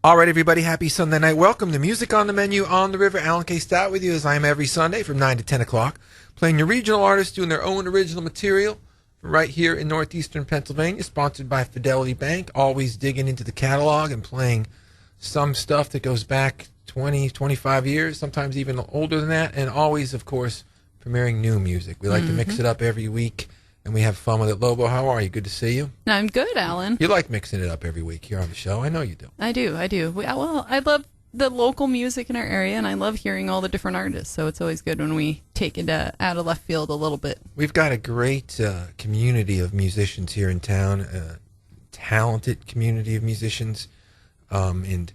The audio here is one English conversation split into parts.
All right, everybody, happy Sunday night. Welcome to Music on the Menu on the River. Alan K. Stout with you as I am every Sunday from 9 to 10 o'clock, playing your regional artists doing their own original material right here in northeastern Pennsylvania, sponsored by Fidelity Bank, always digging into the catalog and playing some stuff that goes back 20, 25 years, sometimes even older than that, and always, of course, premiering new music. We like to mix it up every week, and we have fun with it. Lobo, how are you? Good to see you. I'm good, Alan. You like mixing it up every week here on the show. I know you do. I do. Well, I love the local music in our area, and I love hearing all the different artists, so it's always good when we take it out of left field a little bit. We've got a great community of musicians here in town, talented community of musicians, and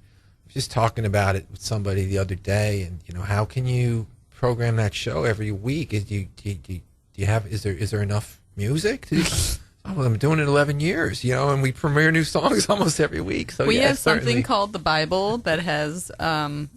just talking about it with somebody the other day, and how can you program that show every week? Is there enough music? I'm doing it 11 years, and we premiere new songs almost every week. So we have certainly something called the Bible that has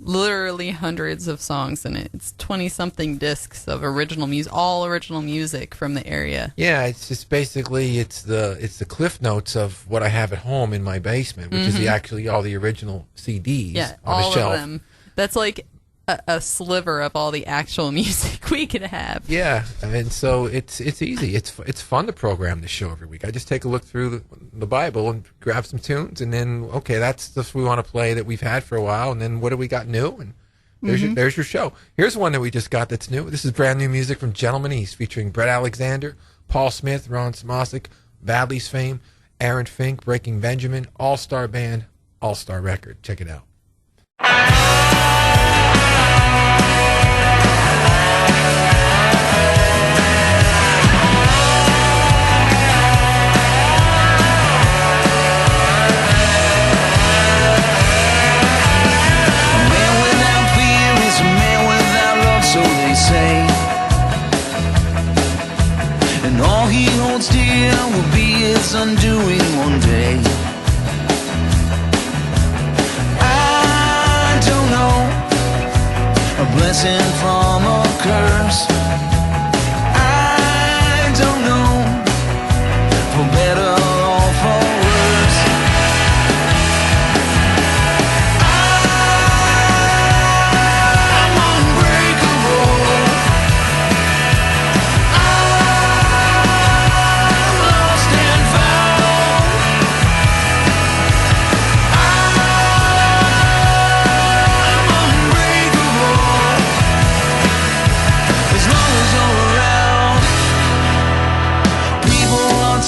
literally hundreds of songs in it. It's 20-something discs of original music, all original music from the area. Yeah, it's just basically it's the cliff notes of what I have at home in my basement, which is actually all the original CDs on the shelf. All of them. That's like a sliver of all the actual music we could have. Yeah, and so it's easy. It's fun to program the show every week. I just take a look through the Bible and grab some tunes, and then that's stuff we want to play that we've had for a while, and then what do we got new? And there's your show. Here's one that we just got that's new. This is brand new music from Gentleman East, featuring Brett Alexander, Paul Smith, Ron Smosik, Badley's fame, Aaron Fink, Breaking Benjamin, All-Star Band, All-Star Record. Check it out. So they say, and all he holds dear will be his undoing one day. I don't know, a blessing from a curse. I don't know, for better or for worse.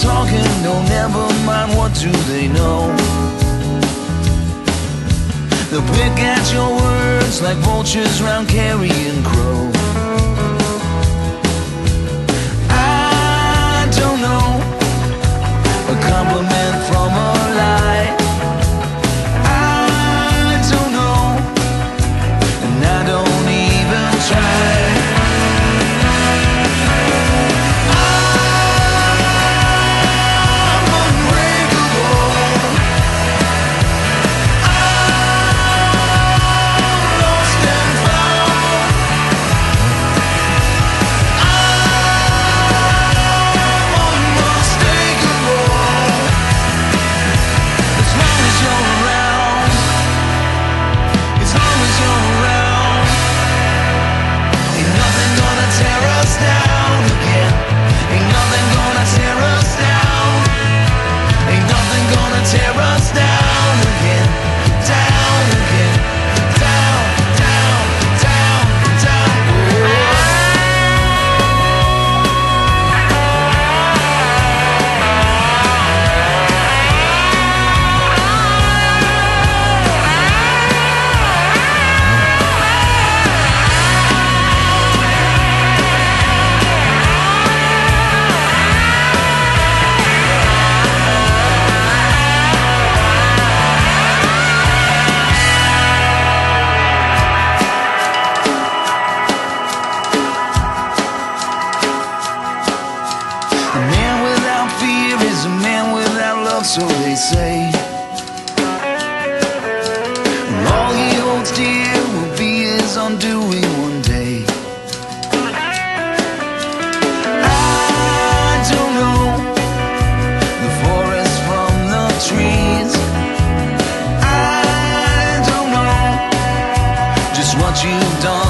Talking, no, never mind, what do they know? They'll pick at your words like vultures round carrion crow. I don't know, a compliment from a lie. I don't know, and I don't even try.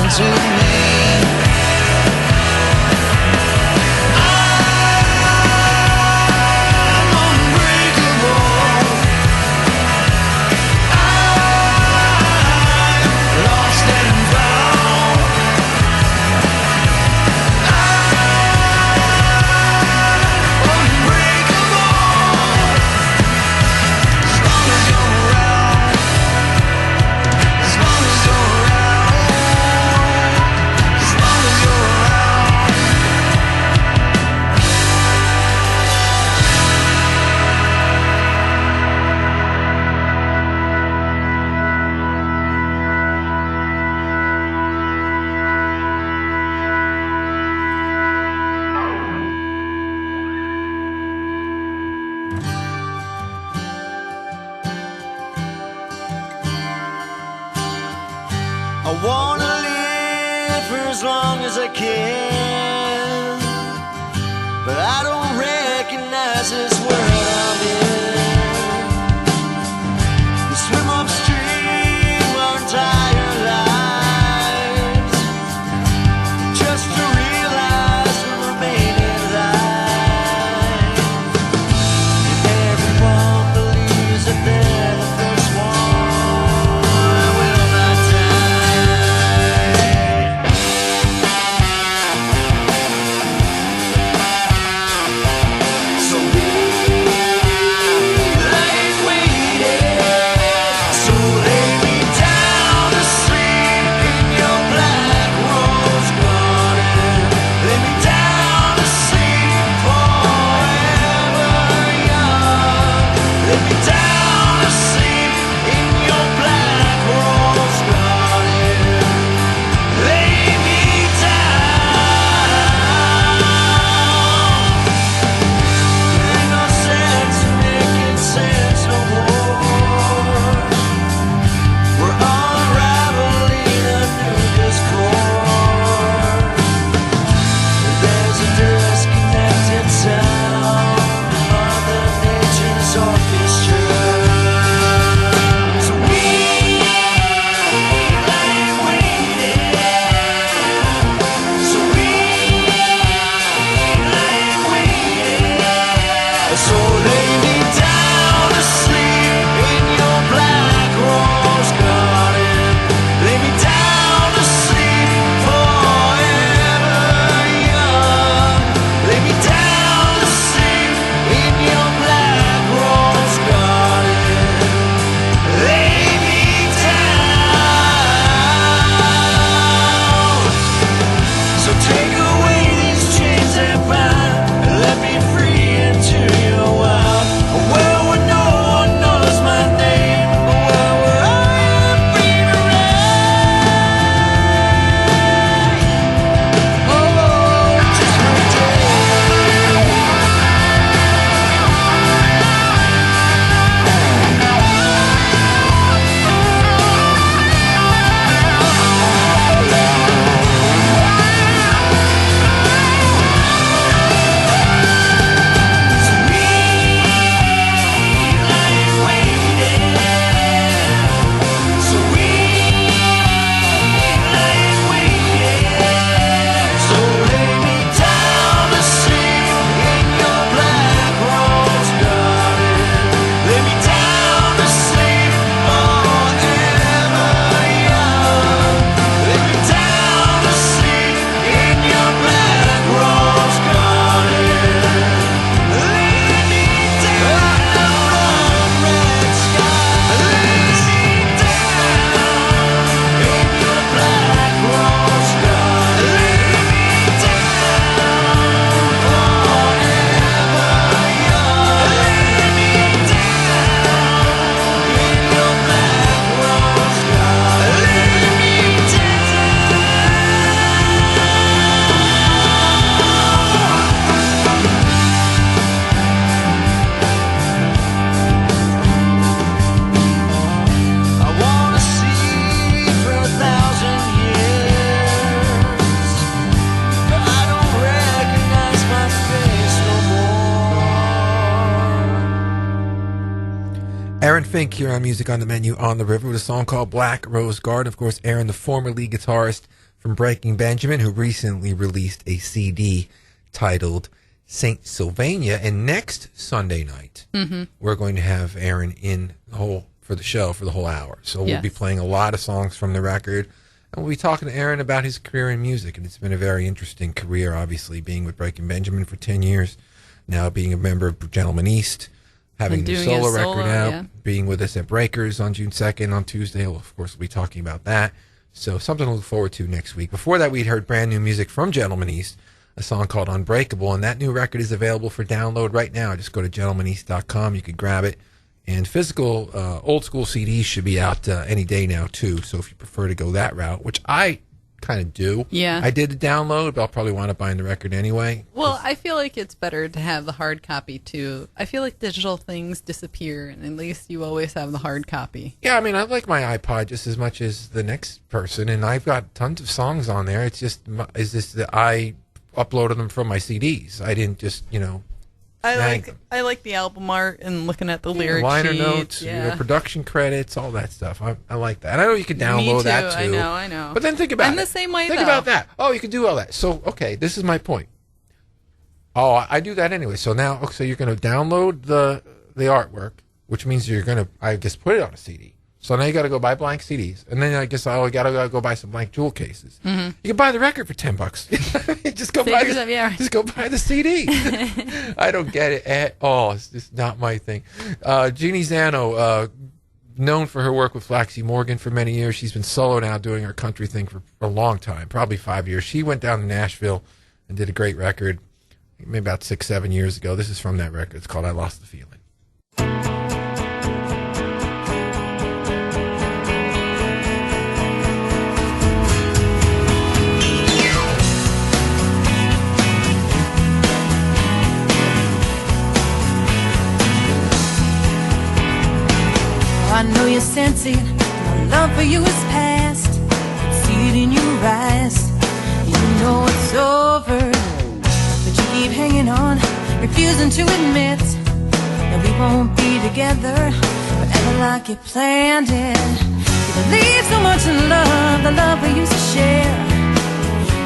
to me. I wanna live for as long as I can, but I don't recognize this world I'm in. We swim upstream our entire lives, just to realize we're remaining alive. And everyone believes that they're the first one. I will not die. So we lay waiting. So lay me down to sleep in your black rose garden. Lay me down to sleep forever young. Lay me down to sleep in your black rose garden. Lay me down. Ain't no sense in making sense no more. We're unraveling a new discord. There's a disconnected sound from Mother Nature's orchestra. So we lay waiting. So we lay waiting. So lay me down to sleep in your black rose garden. Lay me down to sleep forever young. Lay me down to sleep in your black rose garden. Lay me down. So take away these chains that bind, and let me free into your wild. A world where no one knows my name, a world where I am free to reign. Oh, just one day. So we lay waiting. So we lay waiting. So lay me down to sleep in your black rose garden. Lay me down to sleep forever young. Lay me down to sleep in your black rose garden. Lay me down on red sky. Lay me down in your black rose garden. Lay me down forever young. Lay me down in your black rose garden. Lay me I wanna see for 1,000 years, but I don't recognize my face no more. Aaron Fink here on Music on the Menu on the River with a song called Black Rose Garden. Of course, Aaron, the former lead guitarist from Breaking Benjamin, who recently released a CD titled Saint Sylvania. And next Sunday night, we're going to have Aaron in for the show for the whole hour. So we'll be playing a lot of songs from the record. And we'll be talking to Aaron about his career in music. And it's been a very interesting career, obviously, being with Breaking Benjamin for 10 years, now being a member of Gentleman East, having a solo record out, being with us at Breakers on June 2nd on Tuesday. Well, of course, we'll be talking about that. So something to look forward to next week. Before that, we'd heard brand new music from Gentleman East, a song called Unbreakable. And that new record is available for download right now. Just go to gentlemaneast.com. You could grab it. And physical, old school CDs should be out any day now, too. So if you prefer to go that route, which I kind of do. Yeah. I did the download, but I'll probably wind up buying the record anyway. Well, I feel like it's better to have the hard copy, too. I feel like digital things disappear, and at least you always have the hard copy. Yeah, I mean, I like my iPod just as much as the next person, and I've got tons of songs on there. It's just that I uploaded them from my CDs. I didn't just, I like the album art and looking at the lyric liner sheets. notes, production credits, all that stuff. I like that. And I know you can download that too. I know. But then think about it. I'm the same way. Think about that. Oh, you can do all that. So, okay, this is my point. Oh, I do that anyway. So now, so you're going to download the artwork, which means you're going to, I guess, put it on a CD. So now you got to go buy blank CDs, and then I guess got to go buy some blank jewel cases. Mm-hmm. You can buy the record for $10. Just go buy just go buy the CD. I don't get it at all. It's just not my thing. Jeannie Zano, known for her work with Flaxie Morgan for many years, she's been solo now doing her country thing for a long time, probably 5 years. She went down to Nashville and did a great record, maybe about 6-7 years ago. This is from that record. It's called "I Lost the Feeling." I know you sense it, my love for you is past. See it in your eyes, you know it's over. But you keep hanging on, refusing to admit that we won't be together forever like you planned it. You believe so much in love, the love we used to share.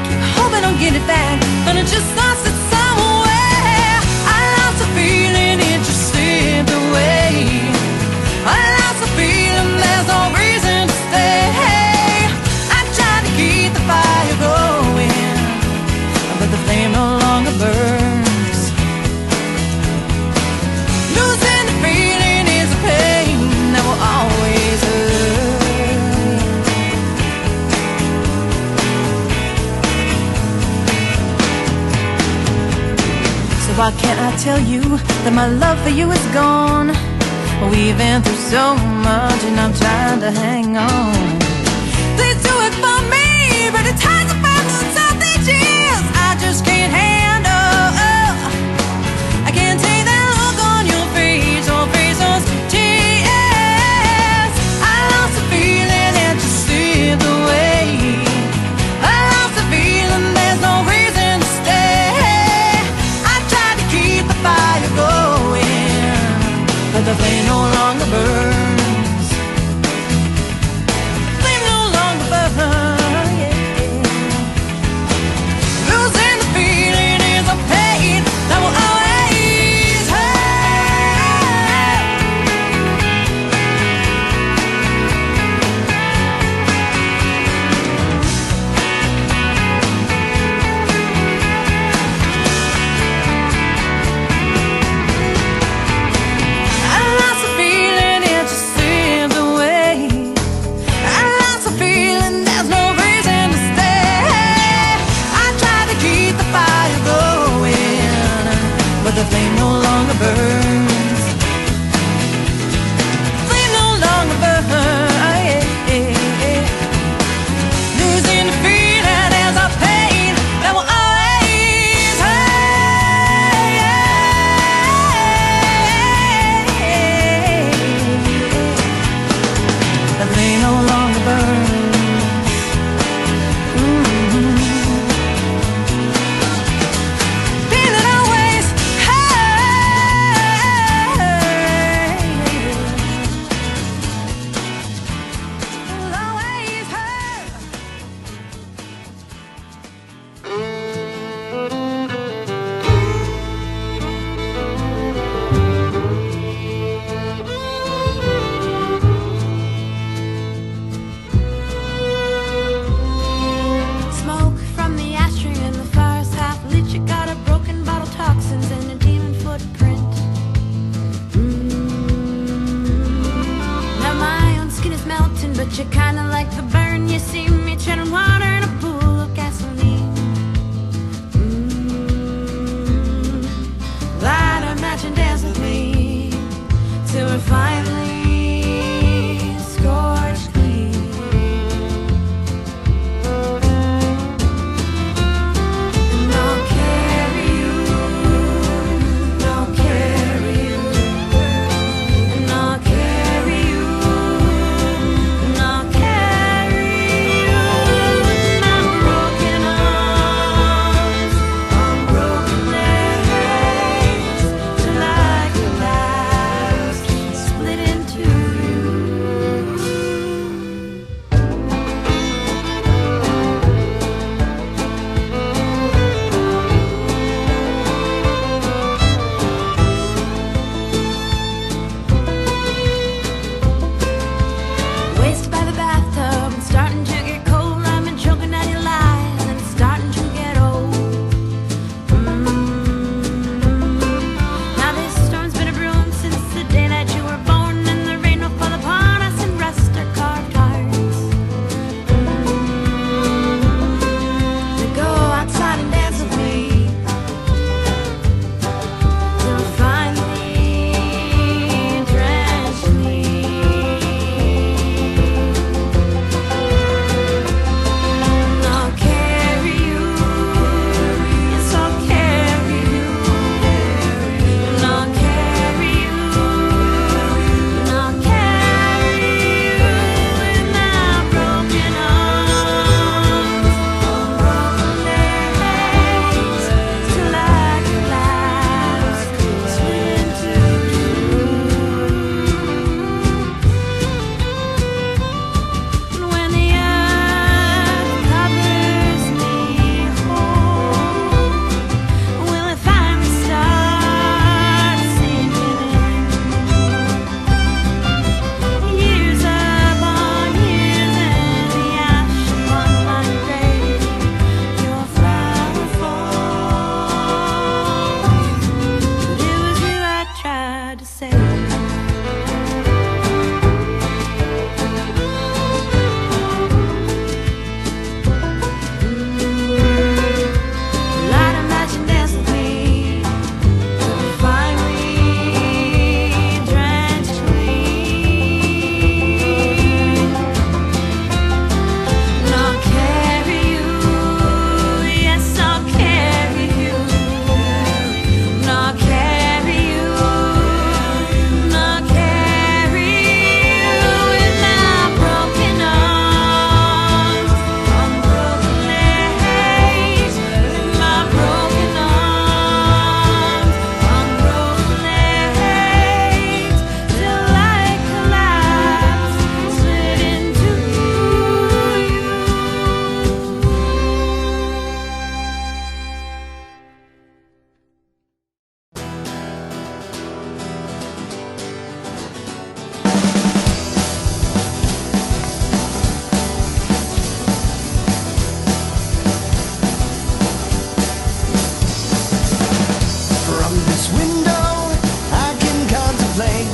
Keep hoping I'll get it back, but it just lost it somewhere. I lost the feeling, it just slipped away. I lost the feeling, there's no reason to stay. I tried to keep the fire going, but the flame no longer burns. Losing the feeling is a pain that will always hurt. So why can't I tell you that my love for you is gone? We've been through so much and I'm trying to hang on. Please do it for me, but it ties up all these years I just can't handle. I can't take that look on your face, those tears. I lost the feeling and just slipped away. I lost the feeling, there's no reason to stay. I tried to keep the fire going, but the flame no longer burns. Flame no longer burns, yeah. Losing the feeling but you kinda like the burn. You see me treading water in a pool of gasoline. Light a match and dance with me till we're finally scorched clean. And I'll carry you, and I'll carry you, and I'll carry you, and I'll carry you with my broken arms on broken legs till I collapse and split in two. Wasted by the bathtub and starting to get cold. I've been choking at your lies and it's starting to get old. Now this storm's been a brewing since the day that you were born, and the rain will fall upon us in rust or carved hearts. So go outside and dance with me till finally drench me. And I'll carry you, yes I'll carry you, and I'll carry you, and I'll carry you with my broken arms on broken legs till I collapse, split into two. And when the earth covers me whole, will it finally start sinking in? Years upon years and the ash upon my grave, your flower falls, but it was you I tried to save. Light a match and dance with me till we're finally drenched clean. And I'll carry you, yes I'll carry you, and I'll carry you, and I'll carry you with my broken arms on broken legs, with my broken arms on broken legs till I collapse, split into you. From this window, I can contemplate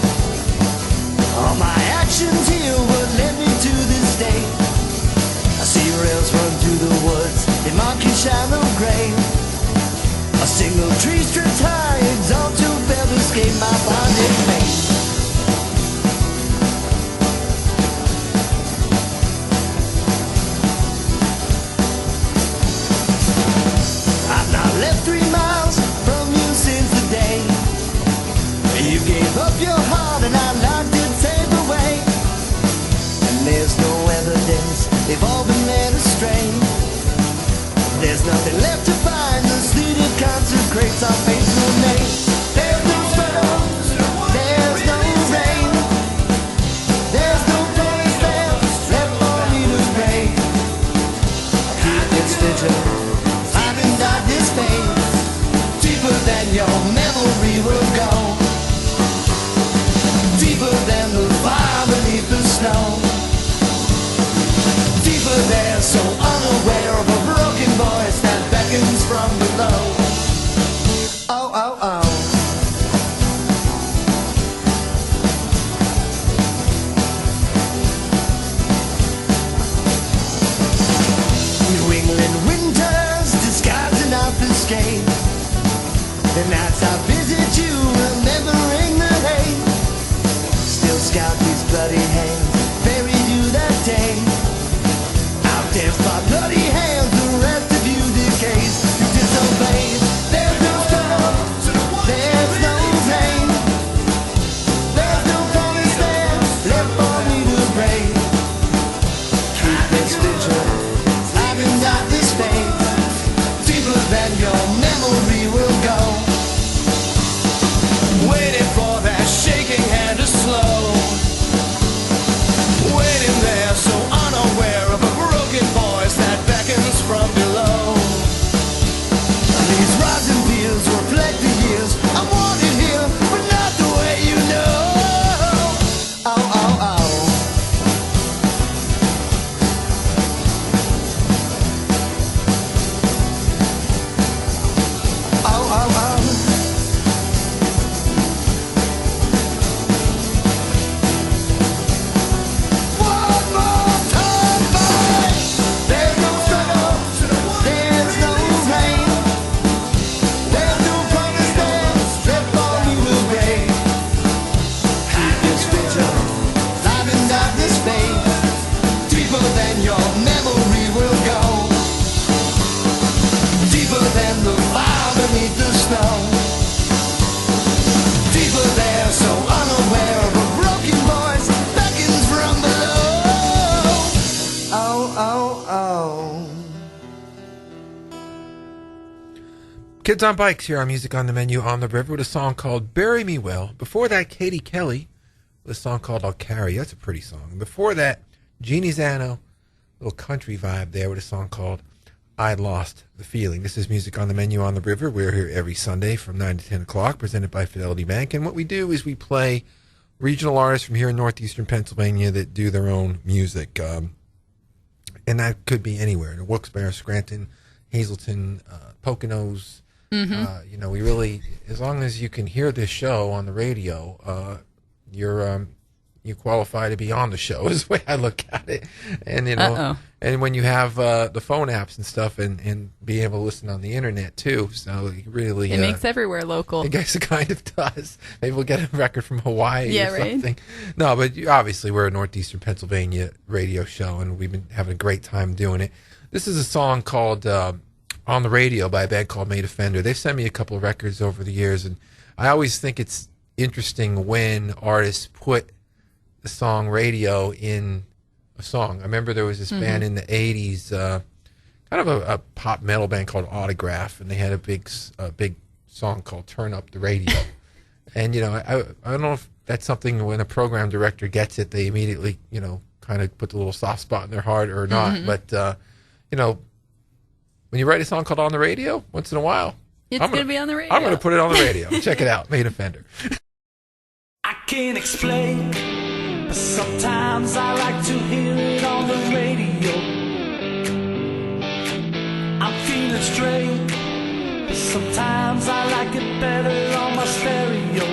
all my actions here, what led me to this day. I see rails run through the woods in murky shallow gray. A single tree strips high, exalted feathers escape my bondage pain. I've not left 3 miles from you since the day you gave up your heart and I locked it safe away. And there's no evidence they've all been led astray. There's nothing left to find, the sleet it consecrates our faithful name. There's no spell, there's no rain, there's no place left for me to pray. Keep its vigil, finding darkness fades, deeper than your memory will go, deeper than the fire beneath the snow, deeper there, so unaware of a broken voice that beckons. Kids on Bikes here on Music on the Menu on the River with a song called Bury Me Well. Before that, Katie Kelly with a song called I'll Carry You. That's a pretty song. And before that, Jeannie Zano, little country vibe there with a song called I Lost the Feeling. This is Music on the Menu on the River. We're here every Sunday from 9 to 10 o'clock, presented by Fidelity Bank. And what we do is we play regional artists from here in northeastern Pennsylvania that do their own music. And that could be anywhere. In Wilkes-Barre, Scranton, Hazleton, Poconos. You know, we really, as long as you can hear this show on the radio, you qualify to be on the show is the way I look at it. And, you know, and when you have the phone apps and stuff and be able to listen on the internet too. So it really it makes everywhere local. I guess it kind of does. Maybe we'll get a record from Hawaii or something. Right? No, but obviously we're a northeastern Pennsylvania radio show and we've been having a great time doing it. This is a song called On the Radio by a band called Made Offender. They've sent me a couple of records over the years, and I always think it's interesting when artists put the song radio in a song. I remember there was this band in the 80s, kind of a pop metal band called Autograph, and they had a big song called Turn Up the Radio. And, you know, I don't know if that's something when a program director gets it, they immediately, you know, kind of put the little soft spot in their heart or not. But, you know, when you write a song called On the Radio, once in a while, It's going to be on the radio. I'm going to put it on the radio. Check it out. Made Offender. I can't explain, but sometimes I like to hear it on the radio. I'm feeling strange, but sometimes I like it better on my stereo.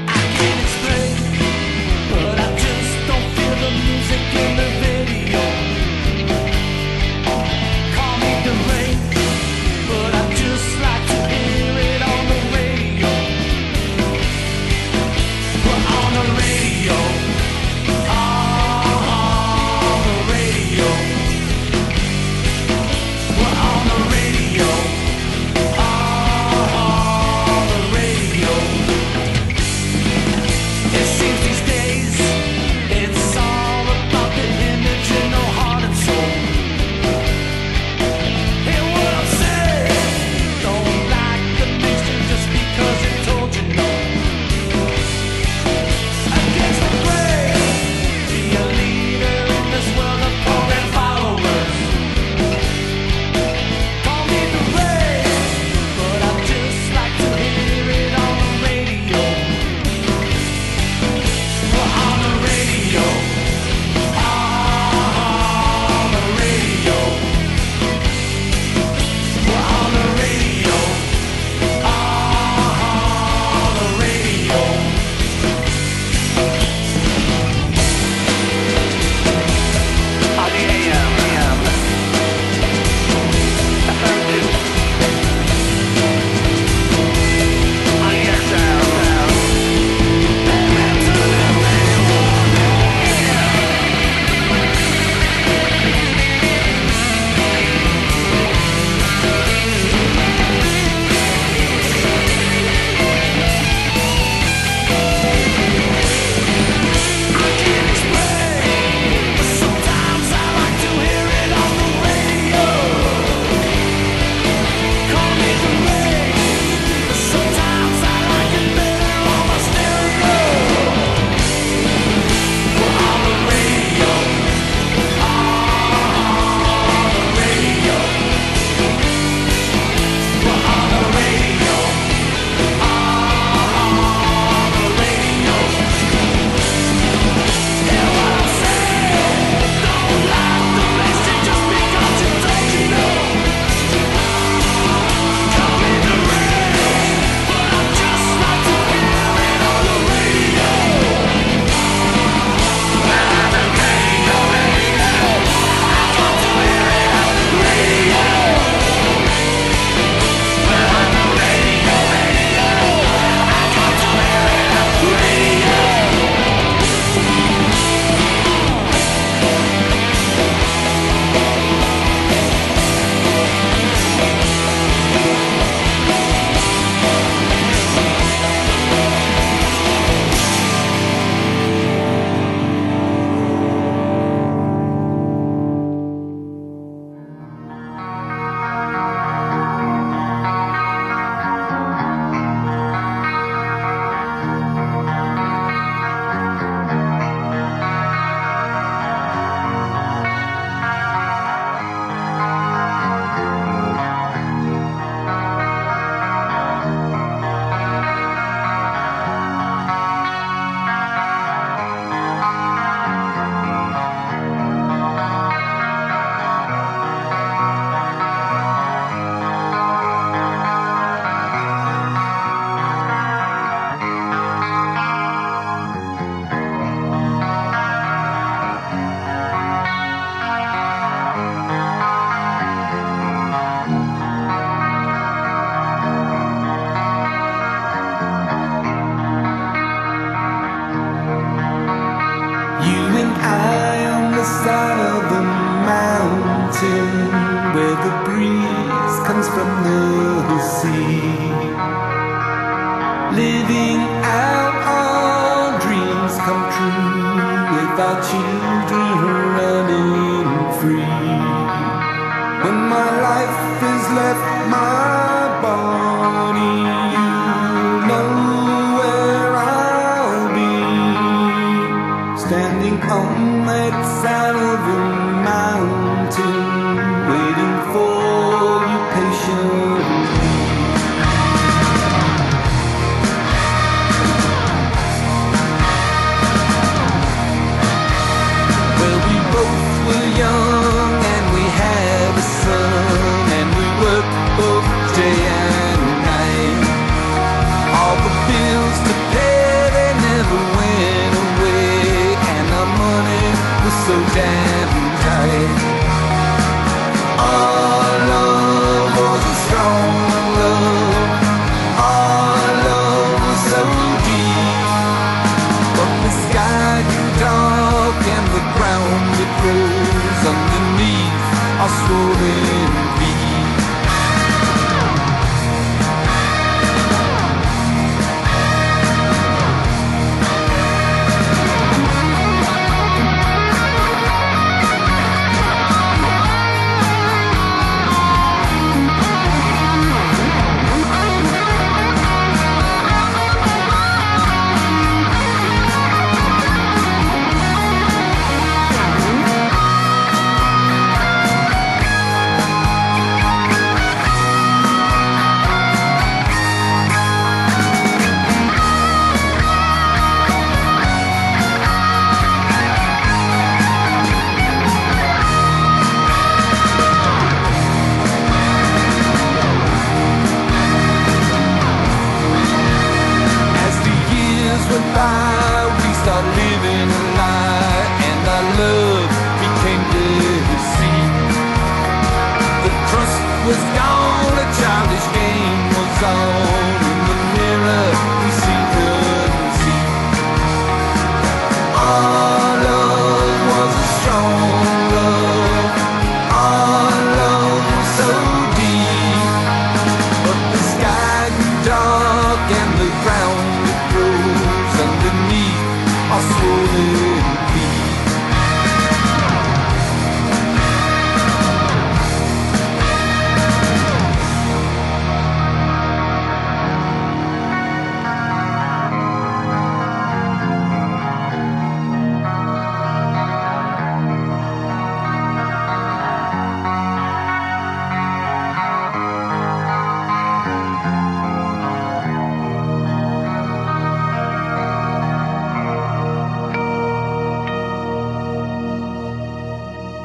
I can't explain, but I just don't feel the music in the video. Call me deranged, but I just like to hear it on the radio. We're on the radio. On the radio. We're on the radio. side of the mountain where the breeze comes from the sea, living out our dreams come true with our children running free. When my life has left my body, you know where I'll be, standing on that side of the mountain, waiting for you patiently. Well, we both were young and we had a son, and we worked both day and night. All the bills to pay, they never went away, and the money was so damn tight. Our love was a strong love, our love was so deep, but the sky grew dark and the ground it rose underneath our swollen feet. As the years went by, we started living a lie, and our love became deceit. The trust was gone, a childish game was on. In the mirror, we see the deceit. Our love was a strong love, our love was so deep, but the sky grew dark and the ground it rose underneath our swollen feet.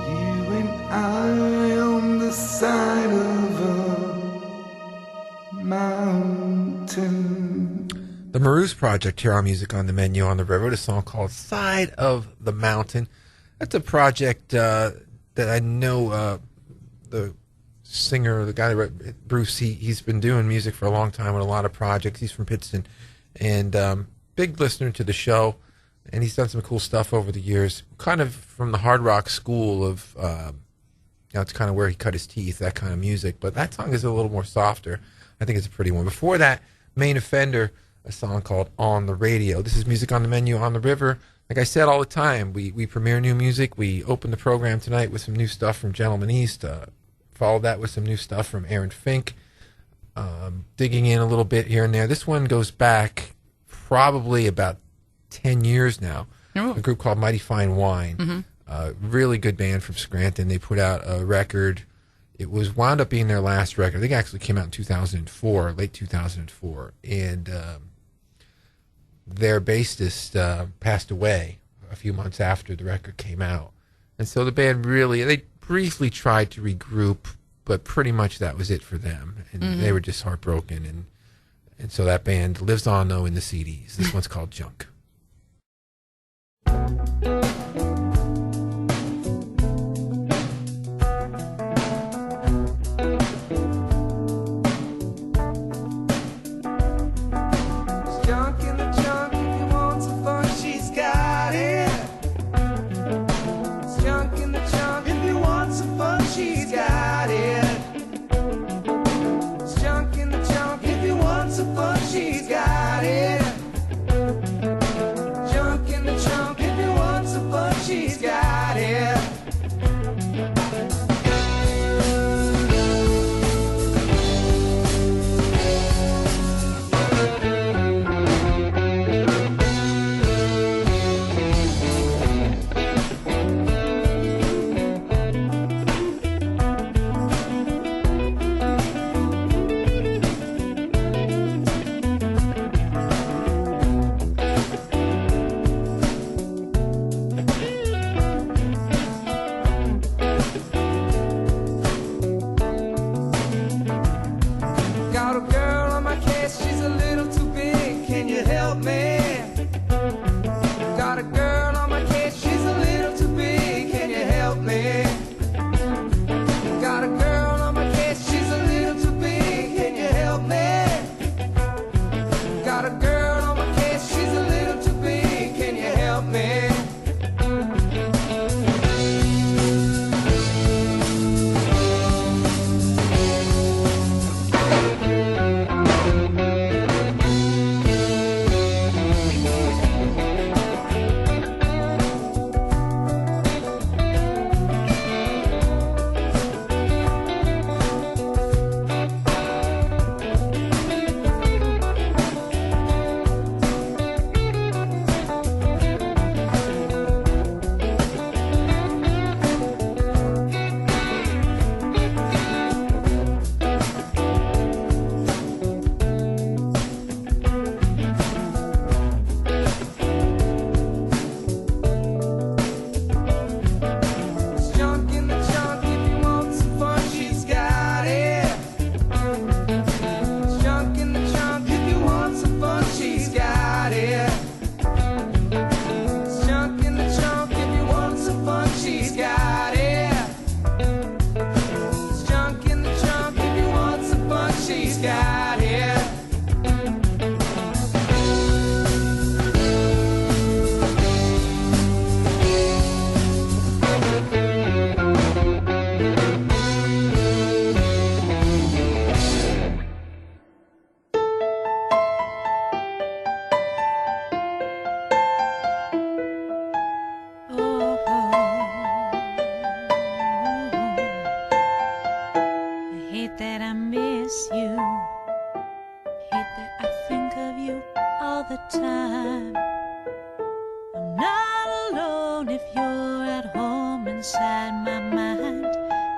You and I on the side of a mountain. The Maroos Project here on Music on the Menu on the River. A song called Side of the Mountain. That's a project that I know the singer, the guy that wrote Bruce, he's been doing music for a long time on a lot of projects. He's from Pittston and big listener to the show. And he's done some cool stuff over the years, kind of from the hard rock school of, it's kind of where he cut his teeth, that kind of music. But that song is a little more softer. I think it's a pretty one. Before that, Main Offender, a song called On the Radio. This is Music on the Menu on the River. Like I said all the time, we premiere new music. We open the program tonight with some new stuff from Gentleman East. Follow that with some new stuff from Aaron Fink. Digging in a little bit here and there. This one goes back probably about 10 years now. Oh. A group called Mighty Fine Wine. Really good band from Scranton. They put out a record. It was wound up being their last record. I think it actually came out in 2004, late 2004. And their bassist passed away a few months after the record came out. And so the band they briefly tried to regroup, but pretty much that was it for them. And they were just heartbroken. And so that band lives on, though, in the CDs. This one's called Junk. Junk And if you're at home inside my mind,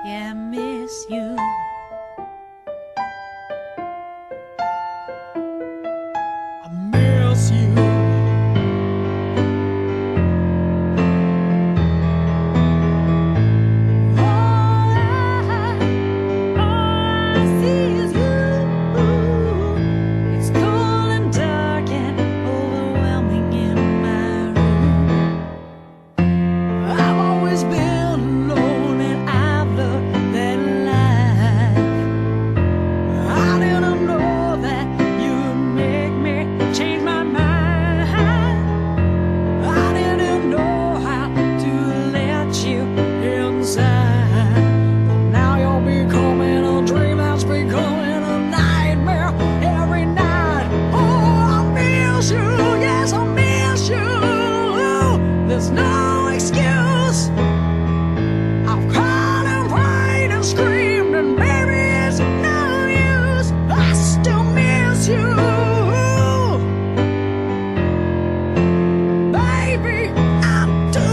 yeah, I miss you. I miss you. All I see is you. It's cold and dark and overwhelming in my room. I've always been alone and I've loved that life. I didn't know that you'd make me change my mind. I didn't know how to let you inside. But now you're becoming a dream that's becoming a nightmare every night. Oh, I miss you, yes, I miss you. There's no excuse. I've cried and prayed and screamed, and baby, it's no use. I still miss you, baby, I do.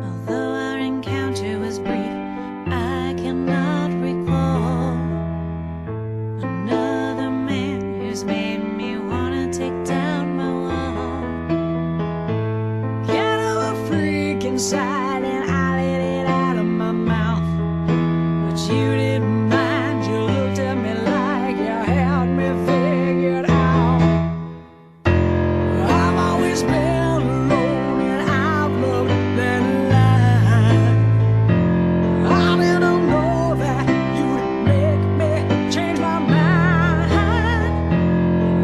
Although our encounter was brief, I cannot recall another man who's made me wanna take down my wall. Kind of a freak inside, and I let it out of my mouth. But you didn't mind, you looked at me like you had me figured out. I've always been alone and I've loved that life. I didn't know that you'd make me change my mind.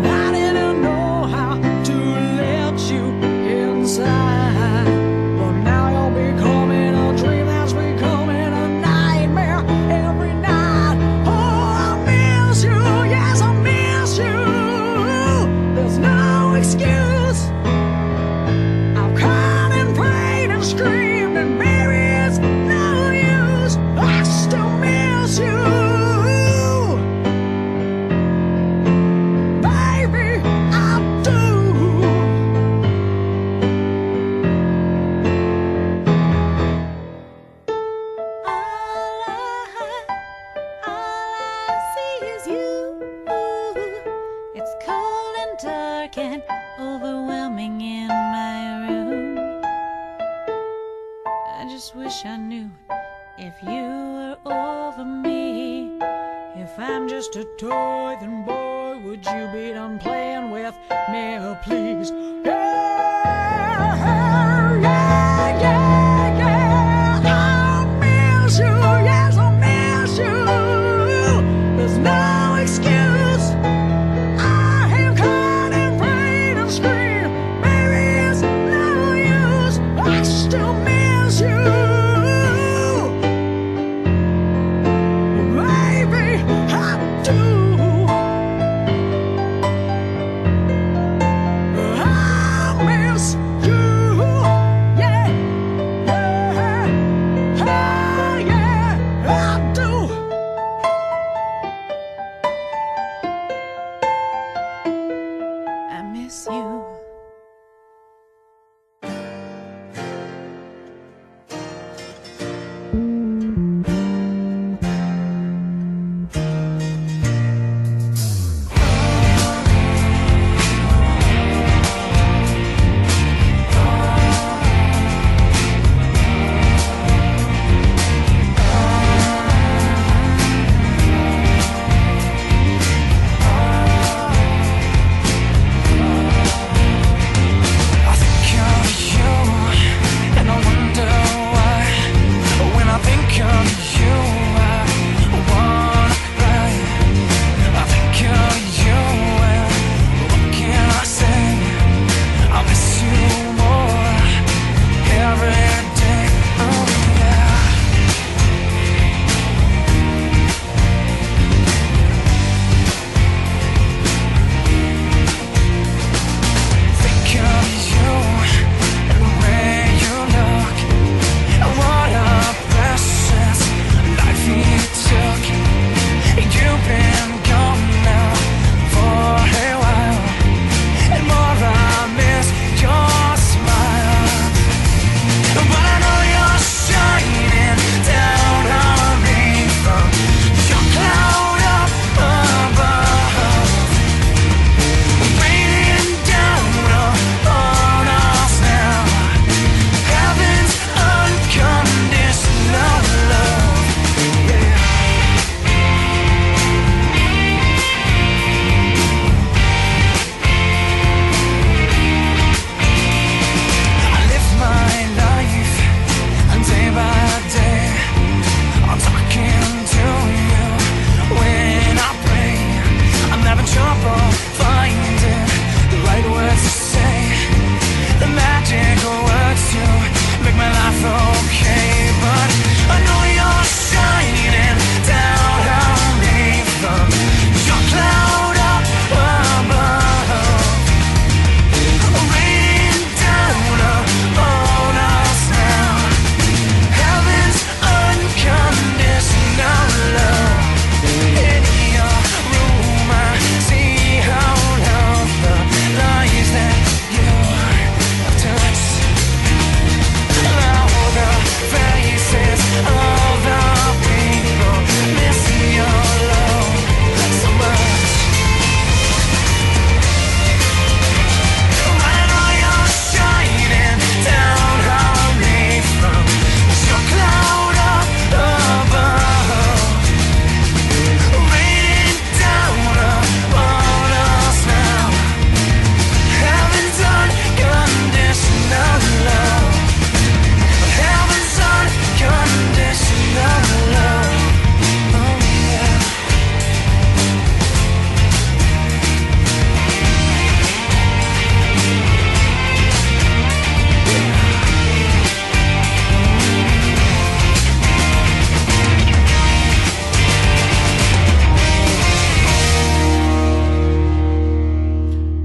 I didn't know how to let you inside. But now you're becoming a dream that's becoming a nightmare every night. Oh, I miss you, yes, I miss you. There's no excuse. I've cried and prayed and screamed, and baby, it's no use. I still miss you, baby, I do. All I see is you. It's cold and dark and overwhelming in my room. I just wish I knew if you were over me. If I'm just a toy, then boy, would you be done playing with me, please? Yeah, yeah, yeah, yeah. I miss you, yes, I miss you. There's no excuse. I have cried and prayed and screamed, baby, it's no use. I still miss you, baby, I do. I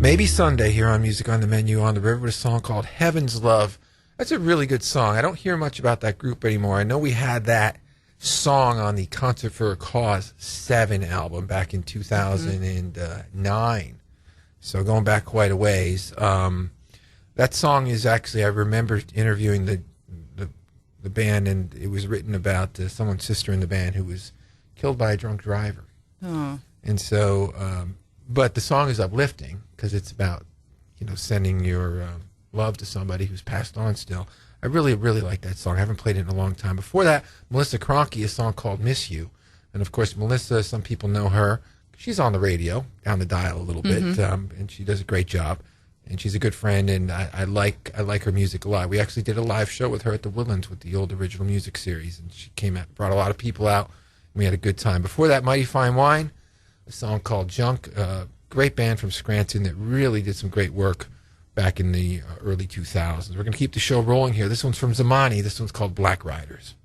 Maybe Sunday here on Music on the Menu on the River with a song called Heaven's Love. That's a really good song. I don't hear much about that group anymore. I know we had that song on the Concert for a Cause 7 album back in 2009. So going back quite a ways. That song is actually, I remember interviewing the band, and it was written about someone's sister in the band who was killed by a drunk driver. Oh. And so, but the song is uplifting because it's about, sending your love to somebody who's passed on still. I really, really like that song. I haven't played it in a long time. Before that, Melissa Kroenke, a song called Miss You. And of course, Melissa, some people know her. She's on the radio, down the dial a little bit, and she does a great job. And she's a good friend, and I like her music a lot. We actually did a live show with her at the Woodlands with the old original music series, and she came out, brought a lot of people out, and we had a good time. Before that, Mighty Fine Wine, a song called Junk, great band from Scranton that really did some great work back in the early 2000s. We're going to keep the show rolling here. This one's from Zamani. This one's called Black Riders.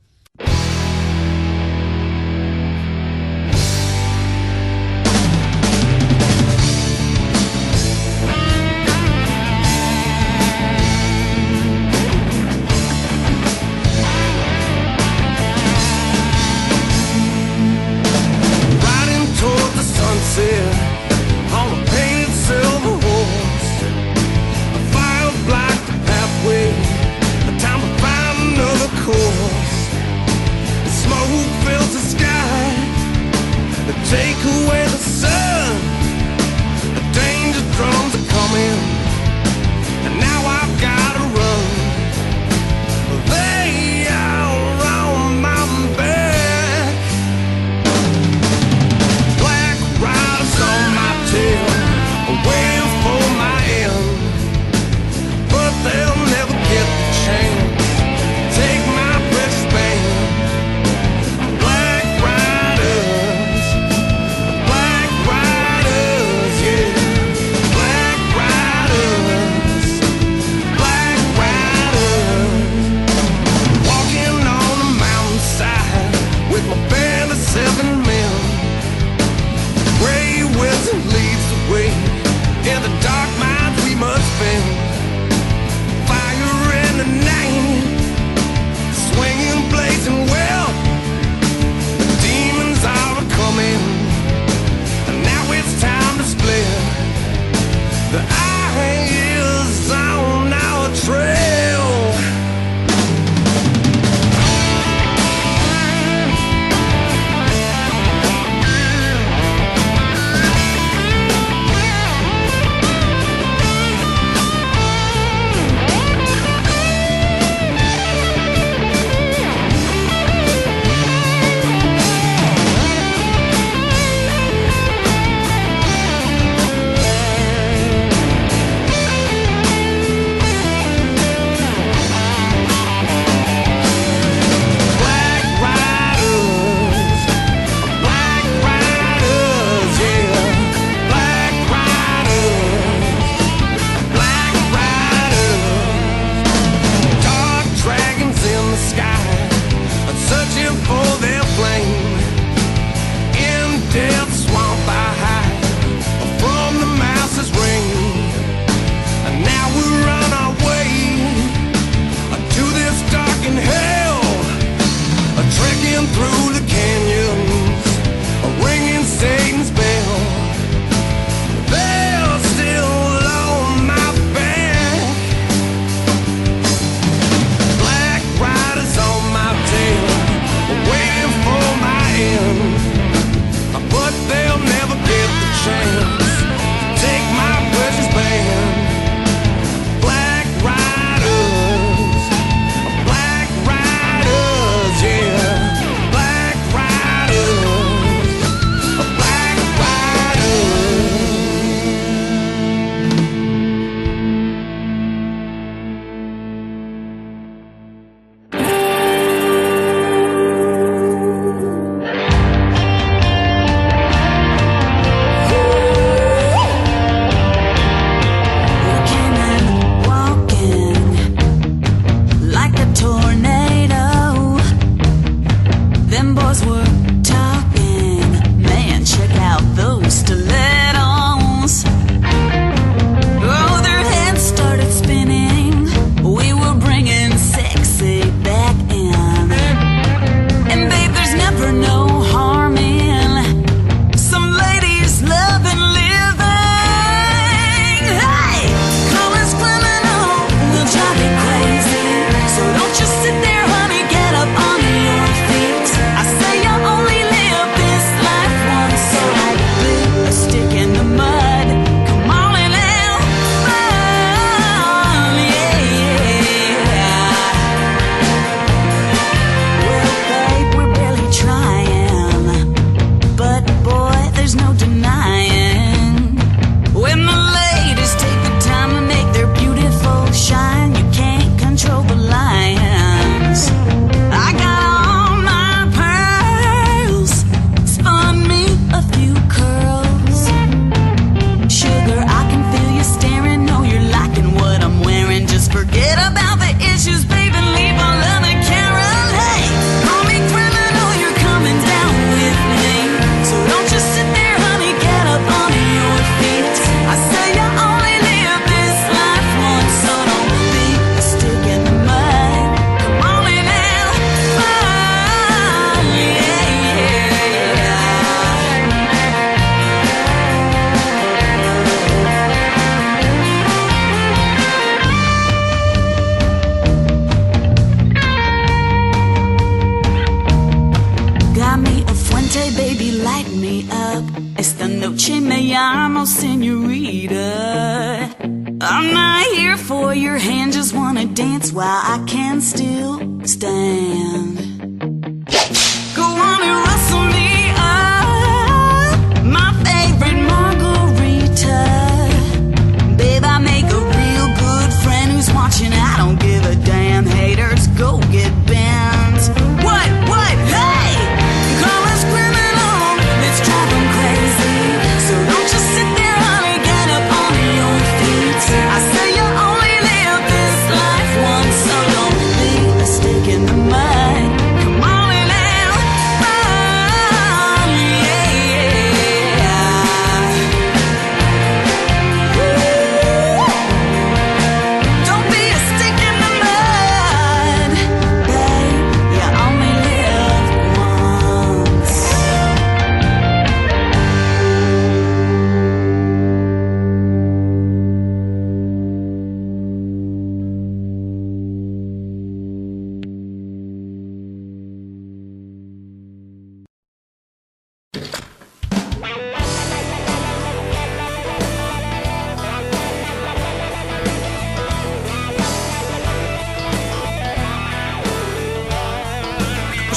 On a painted silver horse, a fire black the pathway, a time to find another course. senorita. I'm not here for your hand, just wanna dance while I can still stand. Go on and rustle me up, my favorite margarita. Babe, I make a real good friend who's watching. I don't give a damn, haters, go get bent. What, hey! Call us criminal, let's drive them crazy. So don't just sit there, honey, get up on your feet. I say you only live this life once, so don't leave a stick in the mud. Come on and have fun, yeah. Don't be a stick in the mud, babe. You only live once.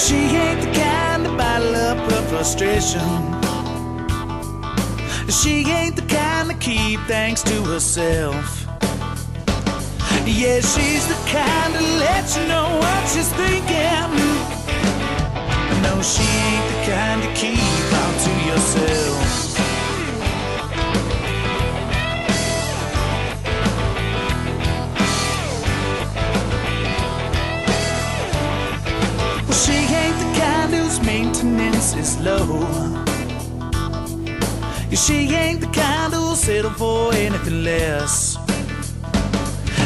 She ain't the kind to bottle up her frustration. She ain't the kind to keep things to herself. Yeah, she's the kind to let you know what she's thinking. No, she ain't the kind to keep on to yourself. Well, she ain't the kind whose maintenance is low. Yeah, she ain't the kind who'll settle for anything less.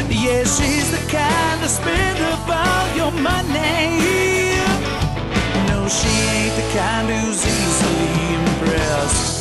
Yeah, she's the kind to spend up all your money. No, she ain't the kind who's easily impressed.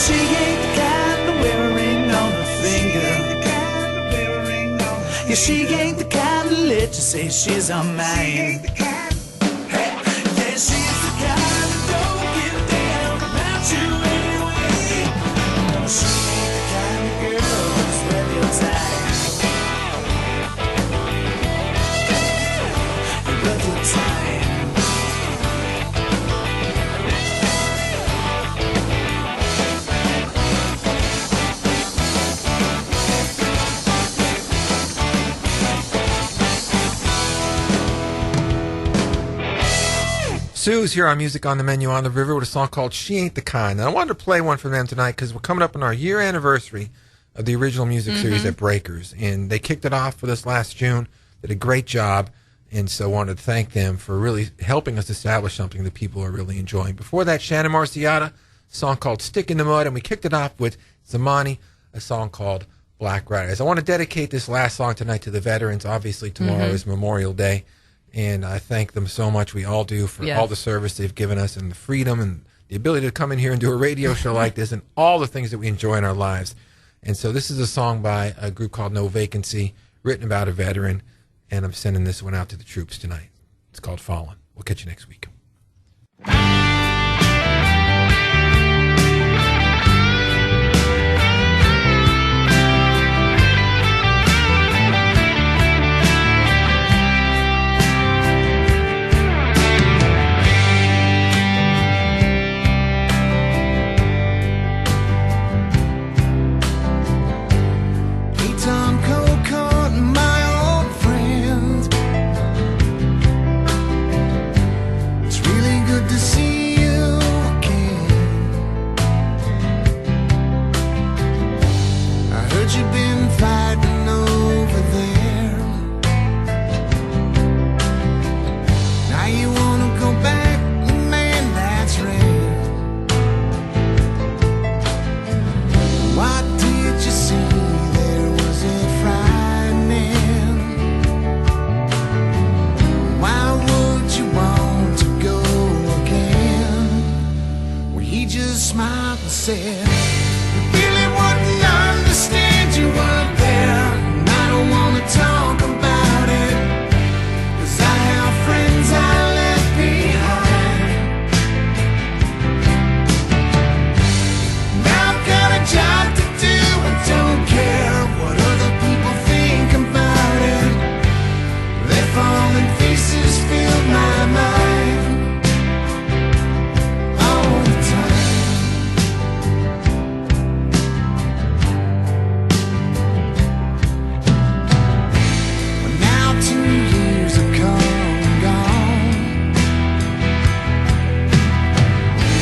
She ain't the kind to wear a ring on her finger. Yeah, she ain't the kind to let you say she's a man. Hey, yeah, she's the kind that don't give a damn about you anyway. No, she ain't the kind of girl who's worth your time. Worth your time. Sue's here on Music on the Menu on the River with a song called She Ain't the Kind. And I wanted to play one for them tonight because we're coming up on our year anniversary of the original music series at Breakers. And they kicked it off for this last June, did a great job, and so wanted to thank them for really helping us establish something that people are really enjoying. Before that, Shannon Marciata, a song called Stick in the Mud, and we kicked it off with Zamani, a song called Black Riders. I want to dedicate this last song tonight to the veterans. Obviously, tomorrow is Memorial Day. And I thank them so much. We all do for all the service they've given us and the freedom and the ability to come in here and do a radio show like this and all the things that we enjoy in our lives. And so this is a song by a group called No Vacancy, written about a veteran. And I'm sending this one out to the troops tonight. It's called Fallen. We'll catch you next week. and said, "You really wouldn't understand, you weren't there. And I don't wanna talk about it, 'cause I have friends I left behind. Now I've got a job to do and don't care what other people think about it. Their falling faces fill my mind all the time." Well, now 2 years have come and gone,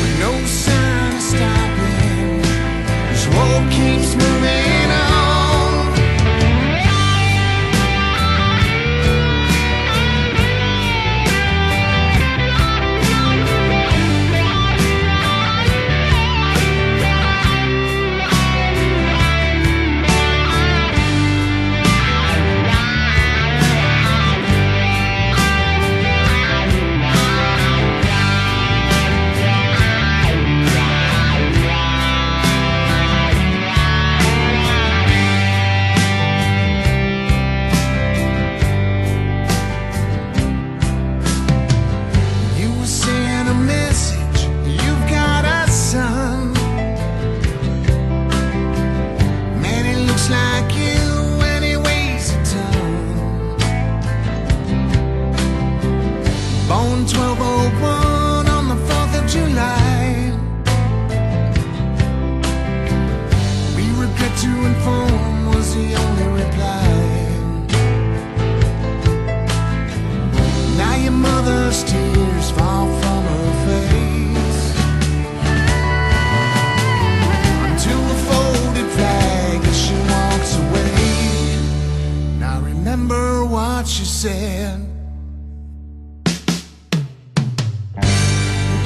with no sign of stopping. This world keeps moving on. You were sent a message, you've got a son. Man, he looks like you and he weighs a ton. Born 1201 on the 4th of July. We regret to inform was the only reply. Now your mother's tears fall from her face onto a folded flag as she walks away. Now remember what she said.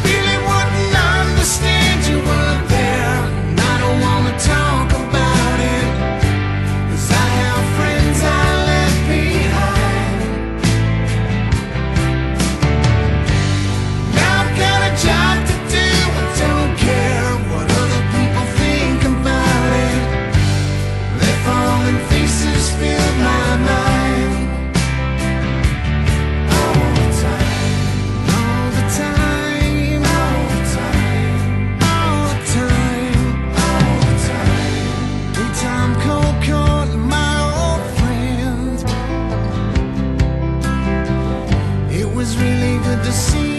Really wouldn't understand, you weren't there. And I don't wanna talk about it, 'cause I have friends I left behind. Now I've got a job to do and don't care what other people think about it. Their falling faces fill my mind all the time, all the time, all the time, all the time, all the time. Daytime cold calling my old friend. It was really good to see